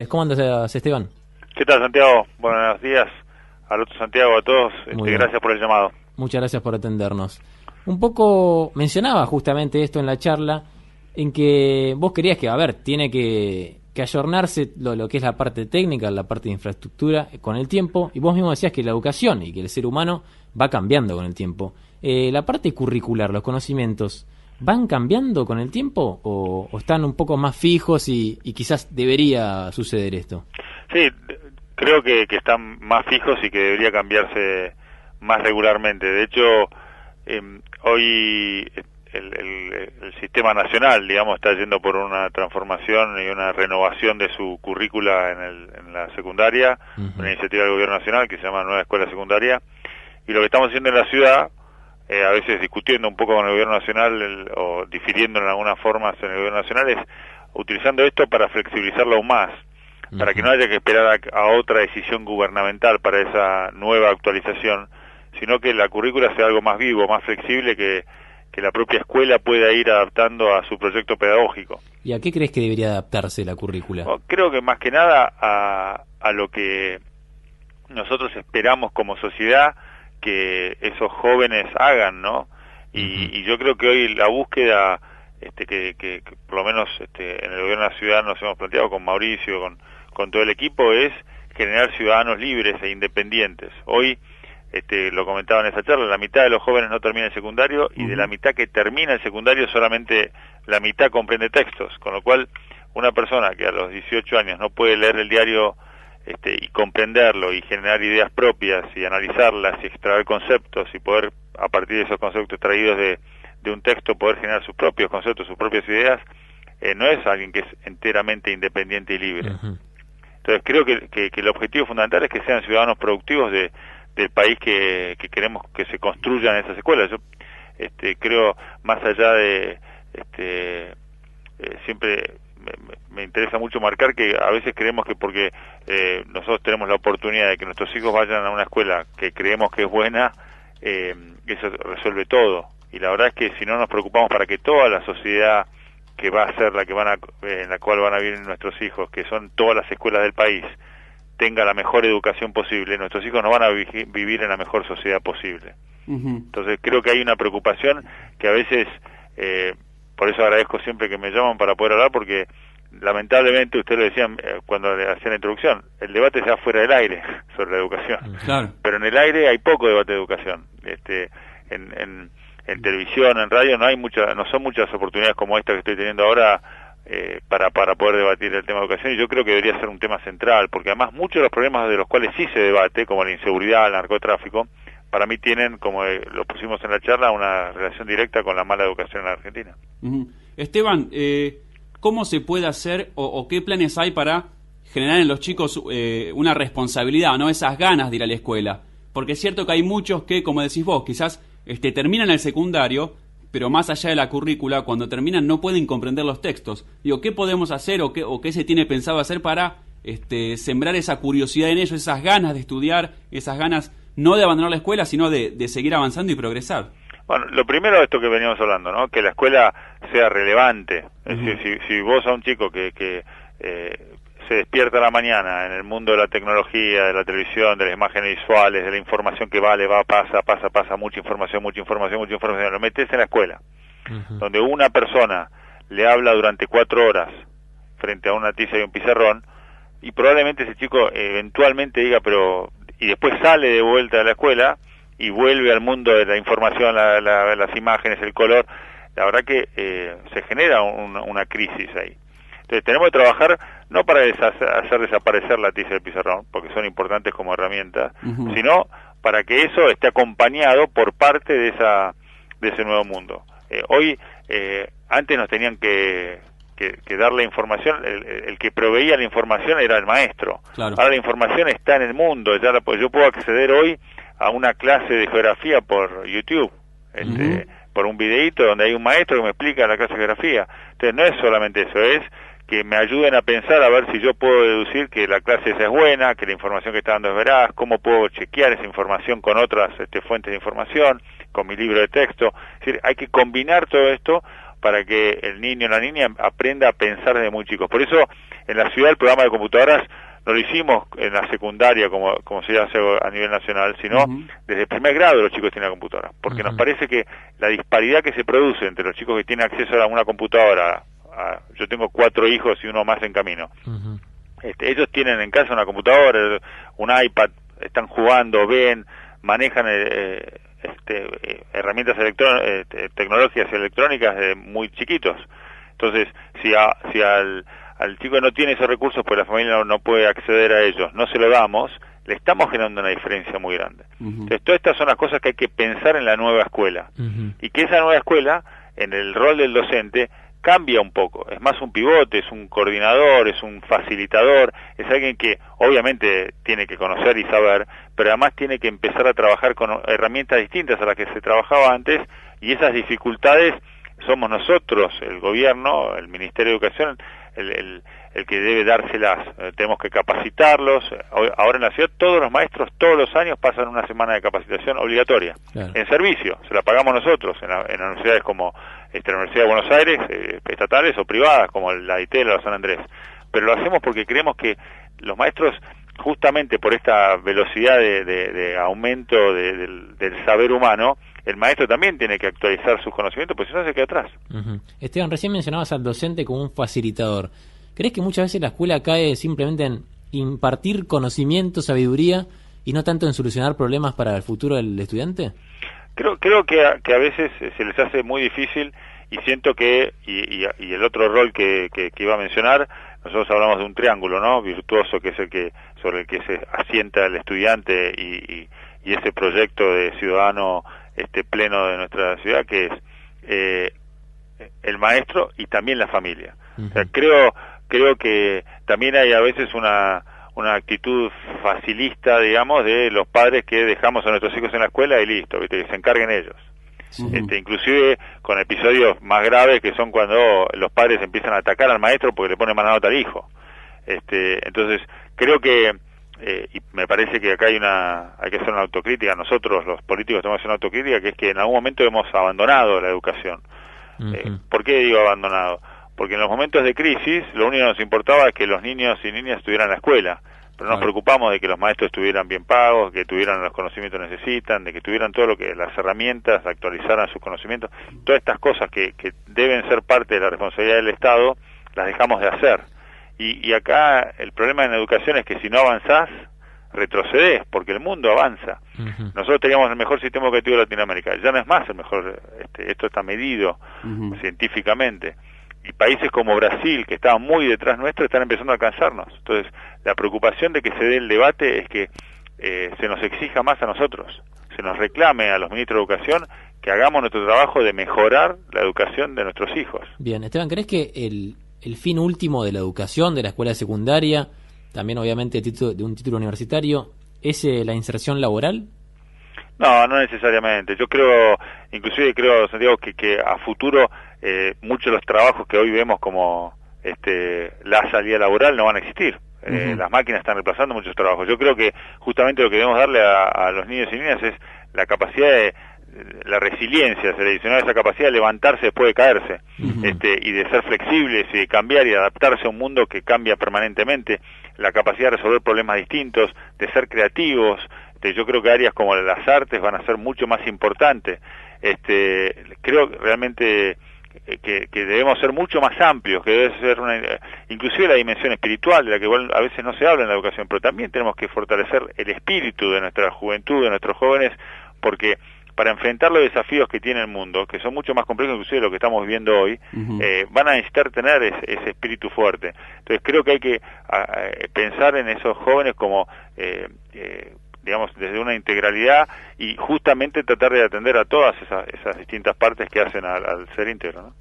¿Cómo andas, Esteban? ¿Qué tal, Santiago? Buenos días al otro Santiago, a todos. Muy bien. Gracias por el llamado. Muchas gracias por atendernos. Un poco mencionaba justamente esto en la charla, en que vos querías que, a ver, tiene que ayornarse lo que es la parte técnica, la parte de infraestructura con el tiempo, y vos mismo decías que la educación y que el ser humano va cambiando con el tiempo. La parte curricular, los conocimientos, ¿van cambiando con el tiempo o están un poco más fijos y quizás debería suceder esto? Sí, creo que están más fijos y que debería cambiarse más regularmente. De hecho, hoy el sistema nacional, digamos, está yendo por una transformación y una renovación de su currícula en la secundaria, una iniciativa del gobierno nacional que se llama Nueva Escuela Secundaria, y lo que estamos haciendo en la ciudad, a veces discutiendo un poco con el gobierno nacional o difiriendo en algunas formas en el gobierno nacional, es utilizando esto para flexibilizarlo aún más, para que no haya que esperar a otra decisión gubernamental para esa nueva actualización, sino que la currícula sea algo más vivo, más flexible, que la propia escuela pueda ir adaptando a su proyecto pedagógico. ¿Y a qué crees que debería adaptarse la currícula? Creo que más que nada a lo que nosotros esperamos como sociedad que esos jóvenes hagan, ¿no? Y yo creo que hoy la búsqueda que por lo menos en el gobierno de la ciudad nos hemos planteado con Mauricio, con todo el equipo, es generar ciudadanos libres e independientes. Hoy, lo comentaba en esa charla, la mitad de los jóvenes no termina el secundario y de la mitad que termina el secundario solamente la mitad comprende textos, con lo cual una persona que a los 18 años no puede leer el diario y comprenderlo y generar ideas propias y analizarlas y extraer conceptos y poder a partir de esos conceptos extraídos de un texto poder generar sus propios conceptos, sus propias ideas, no es alguien que es enteramente independiente y libre. Entonces creo que el objetivo fundamental es que sean ciudadanos productivos del país que queremos que se construyan esas escuelas. Yo creo, más allá de siempre me interesa mucho marcar que a veces creemos que porque nosotros tenemos la oportunidad de que nuestros hijos vayan a una escuela que creemos que es buena, eso resuelve todo. Y la verdad es que si no nos preocupamos para que toda la sociedad que va a ser en la cual van a vivir nuestros hijos, que son todas las escuelas del país, tenga la mejor educación posible, nuestros hijos no van a vivir en la mejor sociedad posible. Entonces creo que hay una preocupación que a veces, por eso agradezco siempre que me llaman para poder hablar, porque lamentablemente ustedes lo decían cuando le hacían la introducción, el debate se da fuera del aire sobre la educación. Claro. Pero en el aire hay poco debate de educación. En televisión, en radio no son muchas oportunidades como esta que estoy teniendo ahora para poder debatir el tema de educación, y yo creo que debería ser un tema central, porque además muchos de los problemas de los cuales sí se debate, como la inseguridad, el narcotráfico, para mí tienen, como lo pusimos en la charla, una relación directa con la mala educación en la Argentina. Esteban, ¿cómo se puede hacer o qué planes hay para generar en los chicos una responsabilidad, no esas ganas de ir a la escuela? Porque es cierto que hay muchos que, como decís vos, quizás terminan el secundario, pero más allá de la currícula, cuando terminan no pueden comprender los textos. Digo, ¿qué podemos hacer o qué se tiene pensado hacer para sembrar esa curiosidad en ellos, esas ganas de estudiar, esas ganas no de abandonar la escuela, sino de seguir avanzando y progresar? Bueno, lo primero es esto que veníamos hablando, ¿no? Que la escuela sea relevante. Es decir, si vos a un chico que se despierta a la mañana en el mundo de la tecnología, de la televisión, de las imágenes visuales, de la información que pasa, mucha información, lo metes en la escuela, donde una persona le habla durante 4 horas frente a una tiza y un pizarrón, y probablemente ese chico eventualmente diga, y después sale de vuelta de la escuela y vuelve al mundo de la información, las imágenes, el color. La verdad que se genera una crisis ahí. Entonces tenemos que trabajar no para hacer desaparecer la tiza y el pizarrón, porque son importantes como herramientas, sino para que eso esté acompañado por parte de ese nuevo mundo. Hoy, antes nos tenían que dar la información, el que proveía la información era el maestro. Claro. Ahora la información está en el mundo, yo puedo acceder hoy a una clase de geografía por YouTube, por un videíto donde hay un maestro que me explica la clase de geografía. Entonces no es solamente eso, es que me ayuden a pensar a ver si yo puedo deducir que la clase esa es buena, que la información que está dando es veraz, cómo puedo chequear esa información con otras fuentes de información, con mi libro de texto. Es decir, hay que combinar todo esto para que el niño o la niña aprenda a pensar desde muy chicos. Por eso en la ciudad el programa de computadoras no lo hicimos en la secundaria como se hace a nivel nacional, sino desde el primer grado los chicos tienen la computadora, porque nos parece que la disparidad que se produce entre los chicos que tienen acceso a una computadora, yo tengo 4 hijos y uno más en camino, ellos tienen en casa una computadora, un iPad, están jugando, ven, manejan herramientas tecnológicas y electrónicas de muy chiquitos. Entonces, si al chico que no tiene esos recursos, pues la familia no puede acceder a ellos, no se lo damos, le estamos generando una diferencia muy grande. Entonces, todas estas son las cosas que hay que pensar en la nueva escuela. Y que esa nueva escuela, en el rol del docente, cambia un poco. Es más un pivote, es un coordinador, es un facilitador, es alguien que obviamente tiene que conocer y saber, pero además tiene que empezar a trabajar con herramientas distintas a las que se trabajaba antes, y esas dificultades somos nosotros, el gobierno, el Ministerio de Educación, el que debe dárselas. Tenemos que capacitarlos. Ahora en la ciudad todos los maestros todos los años pasan una semana de capacitación obligatoria, claro, en servicio, se la pagamos nosotros en universidades como la Universidad de Buenos Aires, estatales o privadas como la ITEL o la San Andrés, pero lo hacemos porque creemos que los maestros, justamente por esta velocidad de aumento del saber humano, el maestro también tiene que actualizar sus conocimientos, pues si no se queda atrás. Esteban, recién mencionabas al docente como un facilitador. ¿Crees que muchas veces la escuela cae simplemente en impartir conocimiento, sabiduría, y no tanto en solucionar problemas para el futuro del estudiante? Creo que a veces se les hace muy difícil, y siento que, y el otro rol que iba a mencionar, nosotros hablamos de un triángulo, ¿no?, virtuoso, que es sobre el que se asienta el estudiante y ese proyecto de ciudadano pleno de nuestra ciudad, que es el maestro y también la familia. O sea, creo que también hay a veces una actitud facilista, digamos, de los padres que dejamos a nuestros hijos en la escuela y listo, ¿viste?, que se encarguen ellos. Inclusive con episodios más graves, que son cuando los padres empiezan a atacar al maestro porque le ponen mala nota al hijo. Entonces creo que y me parece que acá hay que hacer una autocrítica. Nosotros los políticos tenemos que hacer una autocrítica, que es que en algún momento hemos abandonado la educación. ¿Por qué digo abandonado? Porque en los momentos de crisis lo único que nos importaba es que los niños y niñas estuvieran en la escuela, pero nos preocupamos de que los maestros estuvieran bien pagos, que tuvieran los conocimientos que necesitan, de que tuvieran todo lo que las herramientas, actualizaran sus conocimientos. Todas estas cosas que deben ser parte de la responsabilidad del Estado, las dejamos de hacer. Y acá el problema en educación es que si no avanzás, retrocedes, porque el mundo avanza. Nosotros teníamos el mejor sistema educativo de Latinoamérica, ya no es más el mejor, esto está medido científicamente. Y países como Brasil, que estaban muy detrás nuestro, están empezando a alcanzarnos. Entonces, la preocupación de que se dé el debate es que se nos exija más a nosotros, se nos reclame a los ministros de Educación que hagamos nuestro trabajo de mejorar la educación de nuestros hijos. Bien, Esteban, ¿crees que el fin último de la educación, de la escuela secundaria, también obviamente de un título universitario, es la inserción laboral? No, no necesariamente. Yo creo, inclusive creo, Santiago, que a futuro muchos de los trabajos que hoy vemos como la salida laboral no van a existir. Las máquinas están reemplazando muchos trabajos. Yo creo que justamente lo que debemos darle a los niños y niñas es la capacidad de la resiliencia, se le dice, ¿no?, esa capacidad de levantarse después de caerse, y de ser flexibles y de cambiar y de adaptarse a un mundo que cambia permanentemente, la capacidad de resolver problemas distintos, de ser creativos. Yo creo que áreas como las artes van a ser mucho más importantes. Creo realmente que debemos ser mucho más amplios, que debe ser inclusive la dimensión espiritual, de la que igual a veces no se habla en la educación, pero también tenemos que fortalecer el espíritu de nuestra juventud, de nuestros jóvenes, porque para enfrentar los desafíos que tiene el mundo, que son mucho más complejos inclusive de lo que estamos viviendo hoy, van a necesitar tener ese espíritu fuerte. Entonces creo que hay que pensar en esos jóvenes como digamos, desde una integralidad, y justamente tratar de atender a todas esas distintas partes que hacen al ser íntegro, ¿no?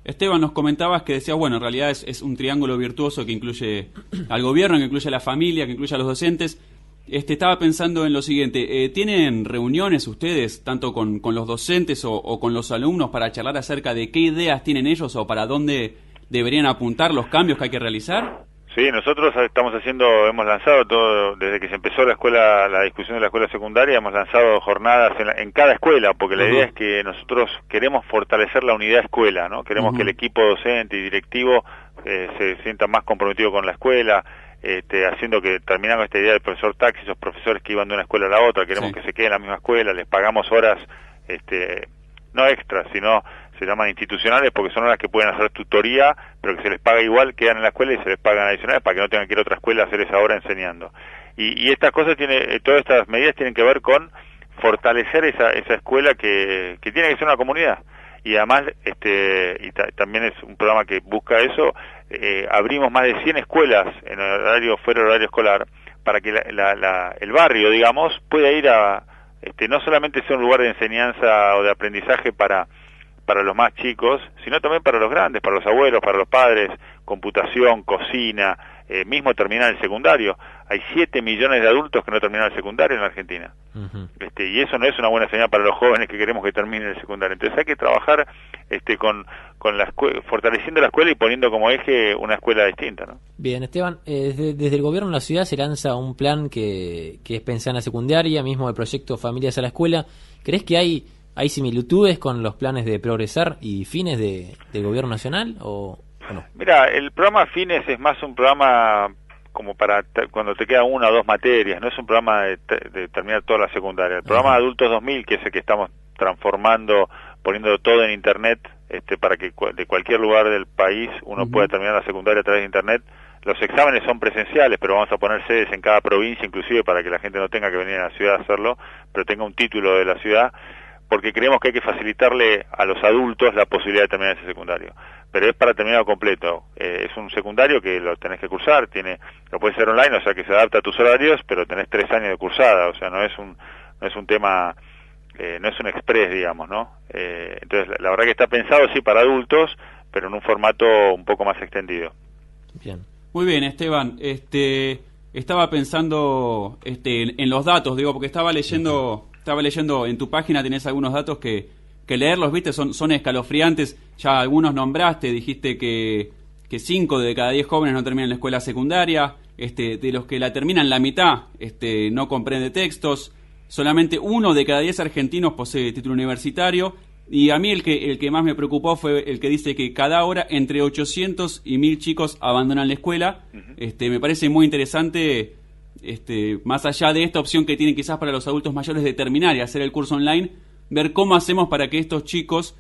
Esteban, nos comentabas que decías, bueno, en realidad es un triángulo virtuoso que incluye al gobierno, que incluye a la familia, que incluye a los docentes. Estaba pensando en lo siguiente, ¿tienen reuniones ustedes, tanto con los docentes o con los alumnos, para charlar acerca de qué ideas tienen ellos o para dónde deberían apuntar los cambios que hay que realizar? Sí, nosotros hemos lanzado todo, desde que se empezó la discusión de la escuela secundaria, hemos lanzado jornadas en cada escuela, porque la idea es que nosotros queremos fortalecer la unidad escuela, ¿no? Queremos que el equipo docente y directivo se sientan más comprometidos con la escuela, haciendo que terminando esta idea del profesor taxi, esos profesores que iban de una escuela a la otra, queremos que se queden en la misma escuela, les pagamos horas, no extras, sino se llaman institucionales porque son horas que pueden hacer tutoría, pero que se les paga igual, quedan en la escuela y se les pagan adicionales para que no tengan que ir a otra escuela a hacer esa hora enseñando. Y estas cosas todas estas medidas tienen que ver con fortalecer esa escuela que tiene que ser una comunidad. Y además, también es un programa que busca eso, abrimos más de 100 escuelas en horario fuera del horario escolar, para que el barrio, digamos, pueda ir a, no solamente sea un lugar de enseñanza o de aprendizaje para los más chicos, sino también para los grandes, para los abuelos, para los padres, computación, cocina, mismo terminar el secundario. Hay 7 millones de adultos que no terminan el secundario en la Argentina. Uh-huh. Y eso no es una buena señal para los jóvenes que queremos que terminen el secundario. Entonces hay que trabajar con la fortaleciendo la escuela y poniendo como eje una escuela distinta, ¿no? Bien, Esteban, desde el gobierno de la ciudad se lanza un plan que es pensar en la secundaria, mismo el proyecto Familias a la Escuela. ¿Crees que hay similitudes con los planes de Progresar y Fines del gobierno nacional o no? Mira, el programa Fines es más un programa como para cuando te quedan 1 o 2 materias, no es un programa de terminar toda la secundaria. El programa Adultos 2000, que es el que estamos transformando, poniendo todo en internet, para que de cualquier lugar del país uno pueda terminar la secundaria a través de internet. Los exámenes son presenciales, pero vamos a poner sedes en cada provincia, inclusive para que la gente no tenga que venir a la ciudad a hacerlo, pero tenga un título de la ciudad, porque creemos que hay que facilitarle a los adultos la posibilidad de terminar ese secundario. Pero es para terminado completo. Es un secundario que lo tenés que cursar, lo puedes hacer online, o sea que se adapta a tus horarios, pero tenés 3 años de cursada, o sea, no es un tema, no es un express, digamos, ¿no? Entonces, la verdad que está pensado, sí, para adultos, pero en un formato un poco más extendido. Bien. Muy bien, Esteban. Estaba pensando en los datos, digo, porque estaba leyendo en tu página, tenés algunos datos que leerlos, viste, son escalofriantes. Ya algunos nombraste, dijiste que 5 de cada 10 jóvenes no terminan la escuela secundaria, de los que la terminan la mitad no comprende textos, solamente 1 de cada 10 argentinos posee título universitario, y a mí el que más me preocupó fue el que dice que cada hora entre 800 y 1000 chicos abandonan la escuela. Me parece muy interesante, más allá de esta opción que tienen quizás para los adultos mayores de terminar y hacer el curso online, ver cómo hacemos para que estos chicos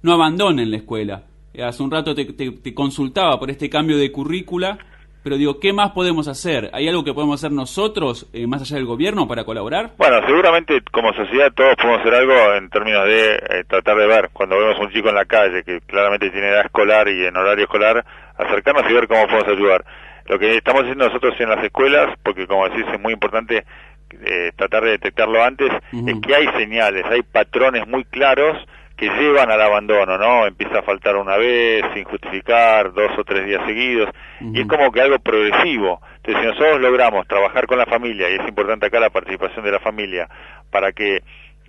no abandonen la escuela. Hace un rato te consultaba por este cambio de currícula, pero digo, ¿qué más podemos hacer? ¿Hay algo que podemos hacer nosotros, más allá del gobierno, para colaborar? Bueno, seguramente como sociedad todos podemos hacer algo en términos de tratar de ver, cuando vemos un chico en la calle que claramente tiene edad escolar y en horario escolar, acercarnos y ver cómo podemos ayudar. Lo que estamos haciendo nosotros en las escuelas, porque como decís es muy importante tratar de detectarlo antes, es que hay señales, hay patrones muy claros que llevan al abandono, ¿no? Empieza a faltar una vez, sin justificar, 2 o 3 días seguidos, y es como que algo progresivo. Entonces, si nosotros logramos trabajar con la familia, y es importante acá la participación de la familia, para que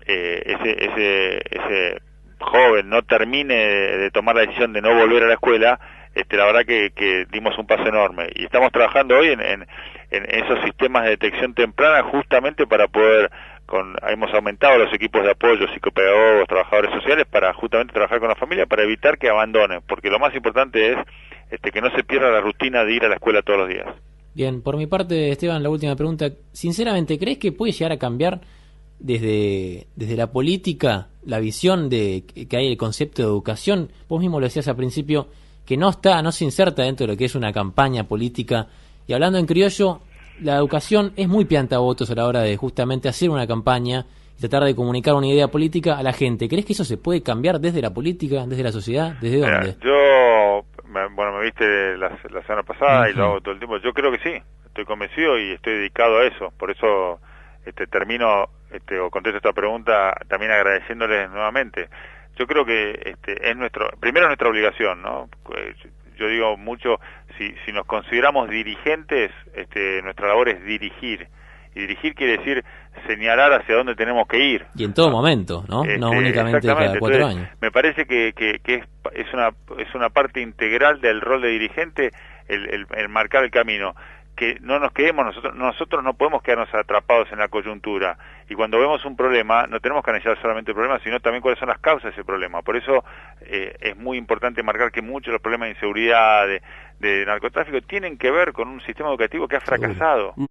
ese joven no termine de tomar la decisión de no volver a la escuela, la verdad que dimos un paso enorme. Y estamos trabajando hoy en esos sistemas de detección temprana justamente para poder, hemos aumentado los equipos de apoyo, psicopedagogos, trabajadores sociales, para justamente trabajar con la familia, para evitar que abandonen, porque lo más importante es que no se pierda la rutina de ir a la escuela todos los días. Bien, por mi parte, Esteban, la última pregunta. Sinceramente, ¿crees que puede llegar a cambiar desde la política la visión de que hay el concepto de educación? Vos mismo lo decías al principio, que no se inserta dentro de lo que es una campaña política, y hablando en criollo, la educación es muy piantavotos a la hora de justamente hacer una campaña y tratar de comunicar una idea política a la gente. ¿Crees que eso se puede cambiar desde la política, desde la sociedad? ¿Desde dónde? Me viste la semana pasada y lo hago todo el tiempo. Yo creo que sí, estoy convencido y estoy dedicado a eso. Por eso termino o contesto esta pregunta también agradeciéndoles nuevamente. Yo creo que es primero nuestra obligación, ¿no? Yo digo mucho, si nos consideramos dirigentes, nuestra labor es dirigir. Y dirigir quiere decir señalar hacia dónde tenemos que ir. Y en todo momento, ¿no? No únicamente cada 4 años. Me parece que es una parte integral del rol de dirigente el marcar el camino. que no nos quedemos, nosotros no podemos quedarnos atrapados en la coyuntura, y cuando vemos un problema no tenemos que analizar solamente el problema, sino también cuáles son las causas de ese problema. Por eso es muy importante marcar que muchos de los problemas de inseguridad, de narcotráfico, tienen que ver con un sistema educativo que ha fracasado.